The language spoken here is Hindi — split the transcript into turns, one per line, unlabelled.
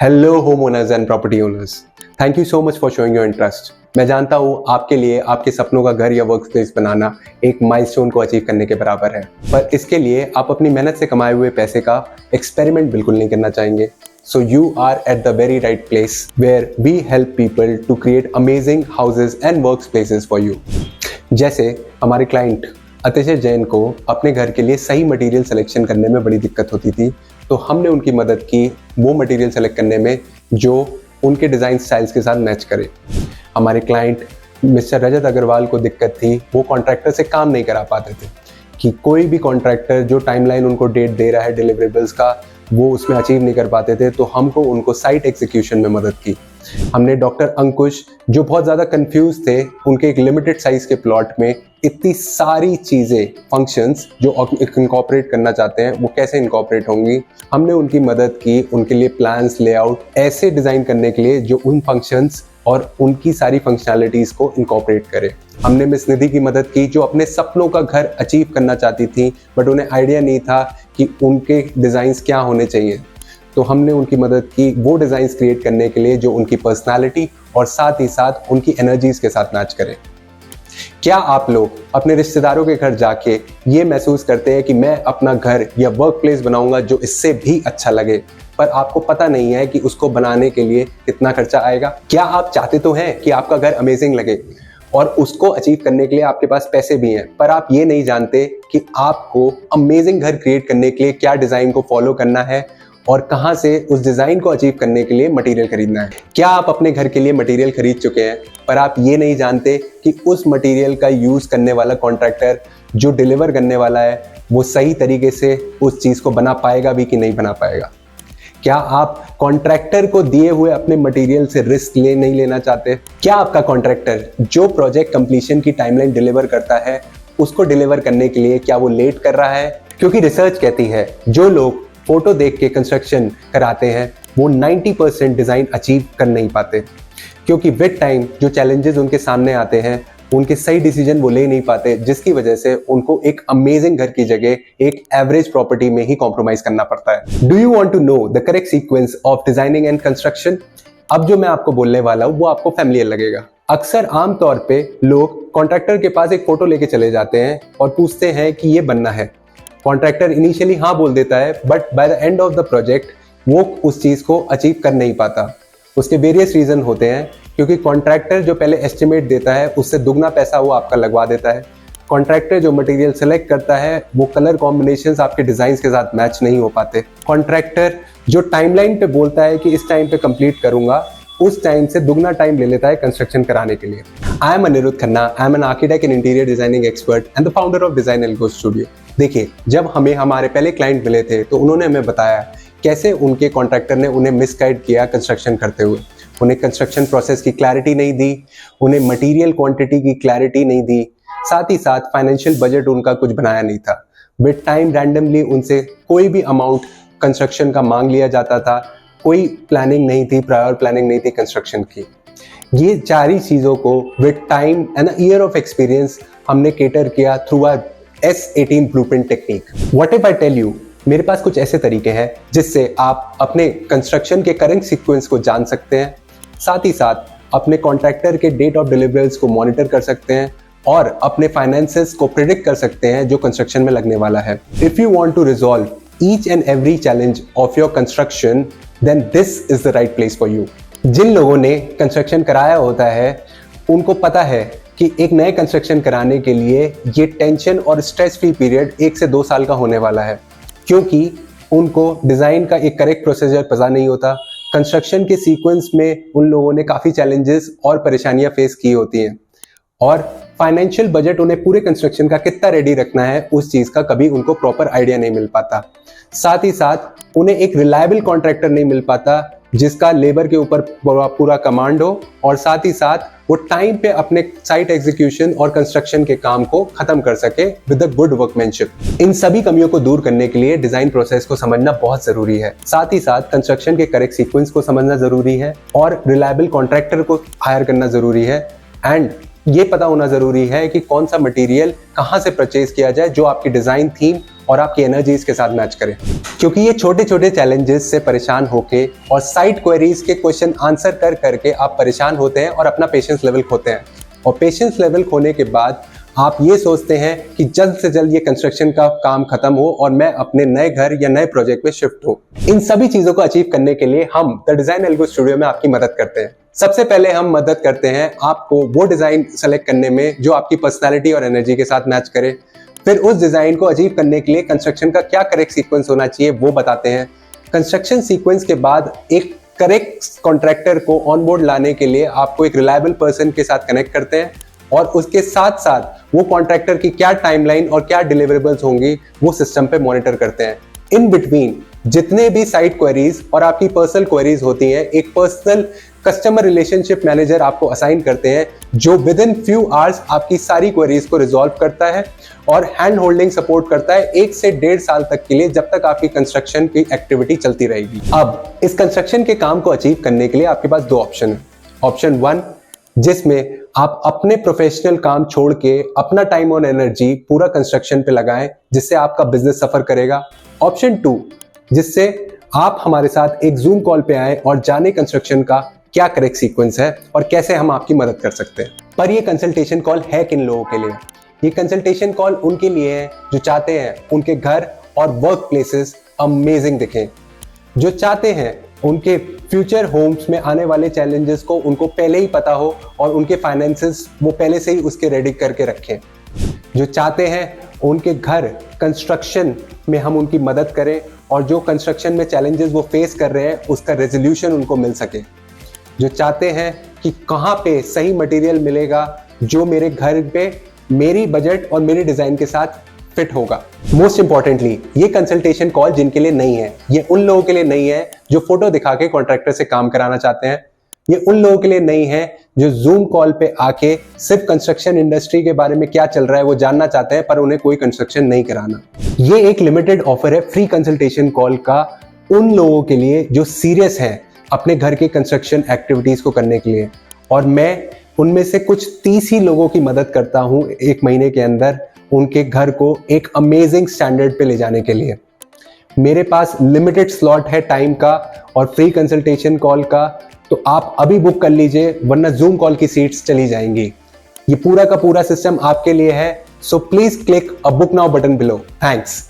Hello home owners and property owners, thank you so much for showing your interest. मैं जानता हूँ आपके लिए आपके सपनों का घर या वर्क स्पेस बनाना एक माइलस्टोन को अचीव करने के बराबर है, पर इसके लिए आप अपनी मेहनत से कमाए हुए पैसे का एक्सपेरिमेंट बिल्कुल नहीं करना चाहेंगे। So you are at the very right place where we help people to create amazing houses and workspaces for you। जैसे हमारे क्लाइंट अतिशय जैन को अपने घर के लिए सही मटेरियल सिलेक्शन करने में बड़ी दिक्कत होती थी, तो हमने उनकी मदद की वो मटेरियल सेलेक्ट करने में जो उनके डिज़ाइन स्टाइल्स के साथ मैच करे। हमारे क्लाइंट मिस्टर रजत अग्रवाल को दिक्कत थी, वो कॉन्ट्रैक्टर से काम नहीं करा पाते थे कि कोई भी कॉन्ट्रैक्टर जो टाइमलाइन उनको डेट दे रहा है डिलीवरेबल्स का वो उसमें अचीव नहीं कर पाते थे, तो हमको उनको साइट एग्जीक्यूशन में मदद की। हमने डॉक्टर अंकुश जो बहुत ज़्यादा कंफ्यूज थे, उनके एक लिमिटेड साइज के प्लॉट में इतनी सारी चीज़ें फंक्शंस जो इनकॉर्पोरेट करना चाहते हैं वो कैसे इनकॉर्पोरेट होंगी, हमने उनकी मदद की। उनके लिए प्लान्स लेआउट ऐसे डिज़ाइन करने के लिए जो उन फंक्शंस और उनकी सारी फंक्शनैलिटीज़ को इनकॉर्पोरेट करे। हमने मिस निधि की मदद की जो अपने सपनों का घर अचीव करना चाहती थी, बट उन्हें आइडिया नहीं था कि उनके डिज़ाइंस क्या होने चाहिए, तो हमने उनकी मदद की वो डिज़ाइंस क्रिएट करने के लिए जो उनकी पर्सनालिटी और साथ ही साथ उनकी एनर्जीज के साथ मैच करें। क्या आप लोग अपने रिश्तेदारों के घर जाके ये महसूस करते हैं कि मैं अपना घर या वर्क प्लेस बनाऊंगा जो इससे भी अच्छा लगे, पर आपको पता नहीं है कि उसको बनाने के लिए कितना खर्चा आएगा? क्या आप चाहते तो हैं कि आपका घर अमेजिंग लगे और उसको अचीव करने के लिए आपके पास पैसे भी हैं, पर आप ये नहीं जानते कि आपको अमेजिंग घर क्रिएट करने के लिए क्या डिज़ाइन को फॉलो करना है और कहां से उस डिज़ाइन को अचीव करने के लिए मटेरियल खरीदना है? क्या आप अपने घर के लिए मटेरियल खरीद चुके हैं, पर आप ये नहीं जानते कि उस मटेरियल का यूज़ करने वाला कॉन्ट्रैक्टर जो डिलीवर करने वाला है वो सही तरीके से उस चीज़ को बना पाएगा भी कि नहीं बना पाएगा? क्या आप कॉन्ट्रैक्टर को दिए हुए अपने मटेरियल से रिस्क नहीं लेना चाहते? क्या आपका कॉन्ट्रैक्टर जो प्रोजेक्ट कंप्लीशन की टाइमलाइन डिलीवर करता है उसको डिलीवर करने के लिए क्या वो लेट कर रहा है? क्योंकि रिसर्च कहती है जो लोग फोटो देख के कंस्ट्रक्शन कराते हैं वो 90% डिज़ाइन अचीव कर नहीं पाते, क्योंकि विद टाइम जो चैलेंजेस उनके सामने आते हैं उनके सही डिसीजन वो ले नहीं पाते, जिसकी वजह से उनको एक अमेजिंग घर की जगह एक एवरेज प्रॉपर्टी में ही कॉम्प्रोमाइज करना पड़ता है। Do you want to know the correct sequence of designing and construction? अब जो मैं आपको बोलने वाला हूँ वो आपको फैमिलियर लगेगा। अक्सर आमतौर पे लोग कॉन्ट्रैक्टर के पास एक फोटो लेके चले जाते हैं और पूछते हैं कि ये बनना है। कॉन्ट्रैक्टर इनिशियली हाँ बोल देता है, but by the end of the project वो उस चीज़ को अचीव कर नहीं पाता। उसके वेरियस रीज़न होते हैं, क्योंकि कॉन्ट्रैक्टर जो पहले एस्टिमेट देता है उससे दुगना पैसा वो आपका लगवा देता है। कॉन्ट्रैक्टर जो मटेरियल सेलेक्ट करता है वो कलर कॉम्बिनेशंस आपके डिज़ाइंस के साथ मैच नहीं हो पाते। कॉन्ट्रैक्टर जो टाइमलाइन पे बोलता है कि इस टाइम पे कंप्लीट करूंगा, उस टाइम से दुगना टाइम ले लेता है कंस्ट्रक्शन कराने के लिए। I am Anirudh Khanna, I am an architect and interior designing expert and the founder of Design Algo Studio. देखिए, जब हमें हमारे पहले क्लाइंट मिले थे तो उन्होंने हमें बताया कैसे उनके कॉन्ट्रैक्टर ने उन्हें मिसगाइड किया कंस्ट्रक्शन करते हुए। उन्हें कंस्ट्रक्शन प्रोसेस की क्लैरिटी नहीं दी, उन्हें मटेरियल क्वांटिटी की क्लैरिटी नहीं दी, साथ ही साथ फाइनेंशियल बजट उनका कुछ बनाया नहीं था। विद टाइम रैंडमली उनसे कोई भी अमाउंट कंस्ट्रक्शन का मांग लिया जाता था, कोई प्लानिंग नहीं थी, प्रायर प्लानिंग नहीं थी कंस्ट्रक्शन की। ये सारी चीज़ों को with time and year of experience हमने केटर किया through our S18 blueprint technique. What if I tell you, मेरे पास कुछ ऐसे तरीके हैं जिससे आप अपने कंस्ट्रक्शन के करंट सीक्वेंस को जान सकते हैं, साथ ही साथ अपने कॉन्ट्रैक्टर के डेट ऑफ डिलीवरीज को मॉनिटर कर सकते हैं और अपने फाइनेंसेस को प्रिडिक्ट कर सकते हैं जो कंस्ट्रक्शन में लगने वाला है। If you want to resolve each and every challenge of your construction, then this is the right place for you. जिन लोगों ने कंस्ट्रक्शन कराया होता है उनको पता है कि एक नए कंस्ट्रक्शन कराने के लिए ये टेंशन और स्ट्रेस फ्री पीरियड 1 से 2 साल का होने वाला है, क्योंकि उनको डिज़ाइन का एक करेक्ट प्रोसीजर पता नहीं होता। कंस्ट्रक्शन के सीक्वेंस में उन लोगों ने काफ़ी चैलेंजेस और परेशानियां फेस की होती हैं, और फाइनेंशियल बजट उन्हें पूरे कंस्ट्रक्शन का कितना रेडी रखना है उस चीज़ का कभी उनको प्रॉपर आइडिया नहीं मिल पाता। साथ ही साथ उन्हें एक रिलायबल कॉन्ट्रैक्टर नहीं मिल पाता जिसका लेबर के ऊपर पूरा कमांड हो और साथ ही साथ वो टाइम पे अपने साइट एग्जीक्यूशन और कंस्ट्रक्शन के काम को खत्म कर सके विद अ गुड वर्कमैनशिप। इन सभी कमियों को दूर करने के लिए डिजाइन प्रोसेस को समझना बहुत जरूरी है, साथ ही साथ कंस्ट्रक्शन के करेक्ट सीक्वेंस को समझना जरूरी है और रिलायबल कॉन्ट्रैक्टर को हायर करना जरूरी है, एंड ये पता होना जरूरी है कि कौन सा मटेरियल कहाँ से परचेज किया जाए जो आपकी डिजाइन थीम और आपकी एनर्जीज के साथ मैच करे। क्योंकि ये छोटे छोटे चैलेंजेस से परेशान होके और साइड क्वेरीज के क्वेश्चन आंसर कर करके आप परेशान होते हैं और अपना पेशेंस लेवल खोते हैं। और पेशेंस लेवल खोने के बाद आप ये सोचते हैं कि जल्द से जल्द ये कंस्ट्रक्शन का काम खत्म हो और मैं अपने नए घर या नए प्रोजेक्ट में शिफ्ट हो। इन सभी चीजों को अचीव करने के लिए हम द डिजाइन एल्गो स्टूडियो में आपकी मदद करते हैं। सबसे पहले हम मदद करते हैं आपको वो डिजाइन सेलेक्ट करने में जो आपकी पर्सनैलिटी और एनर्जी के साथ मैच करे। फिर उस डिजाइन को अचीव करने के लिए कंस्ट्रक्शन का क्या करेक्ट सीक्वेंस होना चाहिए वो बताते हैं। कंस्ट्रक्शन सीक्वेंस के बाद एक करेक्ट कॉन्ट्रैक्टर को ऑन बोर्ड लाने के लिए आपको एक रिलायबल पर्सन के साथ कनेक्ट करते हैं और उसके साथ साथ वो कॉन्ट्रैक्टर की क्या टाइमलाइन और क्या डिलीवरेबल्स होंगी वो सिस्टम पे मॉनिटर करते हैं। इन बिटवीन जितने भी साइट क्वेरीज और आपकी पर्सनल क्वेरीज होती हैं, एक पर्सनल कस्टमर रिलेशनशिप मैनेजर आपको असाइन करते हैं जो विद इन फ्यू आवर्स आपकी सारी क्वेरीज को रिजॉल्व करता है और हैंड होल्डिंग सपोर्ट करता है 1 से 1.5 साल तक के लिए, जब तक आपकी कंस्ट्रक्शन की एक्टिविटी चलती रहेगी। अब इस कंस्ट्रक्शन के काम को अचीव करने के लिए आपके पास 2 ऑप्शन है। ऑप्शन 1 जिसमें आप अपने प्रोफेशनल काम छोड़ के अपना टाइम और एनर्जी पूरा कंस्ट्रक्शन पे लगाएं, जिससे आपका बिजनेस सफर करेगा। ऑप्शन 2 जिससे आप हमारे साथ एक जूम कॉल पे आए और जाने कंस्ट्रक्शन का क्या करेक्ट सीक्वेंस है और कैसे हम आपकी मदद कर सकते हैं। पर ये कंसल्टेशन कॉल है किन लोगों के लिए? ये कंसल्टेशन कॉल उनके लिए है जो चाहते हैं उनके घर और वर्क प्लेसेस अमेजिंग दिखें, जो चाहते हैं उनके फ्यूचर होम्स में आने वाले चैलेंजेस को उनको पहले ही पता हो और उनके फाइनेंसेस वो पहले से ही उसके रेडी करके रखें, जो चाहते हैं उनके घर कंस्ट्रक्शन में हम उनकी मदद करें और जो कंस्ट्रक्शन में चैलेंजेस वो फेस कर रहे हैं उसका रेजोल्यूशन उनको मिल सके, जो चाहते हैं कि कहाँ पे सही मटेरियल मिलेगा जो मेरे घर पे मेरी बजट और मेरी डिजाइन के साथ फिट होगा। मोस्ट इंपॉर्टेंटली ये कंसल्टेशन कॉल जिनके लिए नहीं है, ये उन लोगों के लिए नहीं है जो फोटो दिखा के कॉन्ट्रैक्टर से काम कराना चाहते हैं। ये उन लोगों के लिए नहीं है जो जूम कॉल पे आके सिर्फ कंस्ट्रक्शन इंडस्ट्री के बारे में क्या चल रहा है वो जानना चाहते हैं पर उन्हें कोई कंस्ट्रक्शन नहीं कराना। ये एक लिमिटेड ऑफर है फ्री कंसल्टेशन कॉल का उन लोगों के लिए जो सीरियस हैं अपने घर के कंस्ट्रक्शन एक्टिविटीज को करने के लिए, और मैं उनमें से कुछ 30 ही लोगों की मदद करता हूं 1 महीने के अंदर उनके घर को एक अमेजिंग स्टैंडर्ड पे ले जाने के लिए। मेरे पास लिमिटेड स्लॉट है टाइम का और फ्री कंसल्टेशन कॉल का, तो आप अभी बुक कर लीजिए वरना जूम कॉल की सीट्स चली जाएंगी। ये पूरा का पूरा सिस्टम आपके लिए है, so please click a book now button below. Thanks.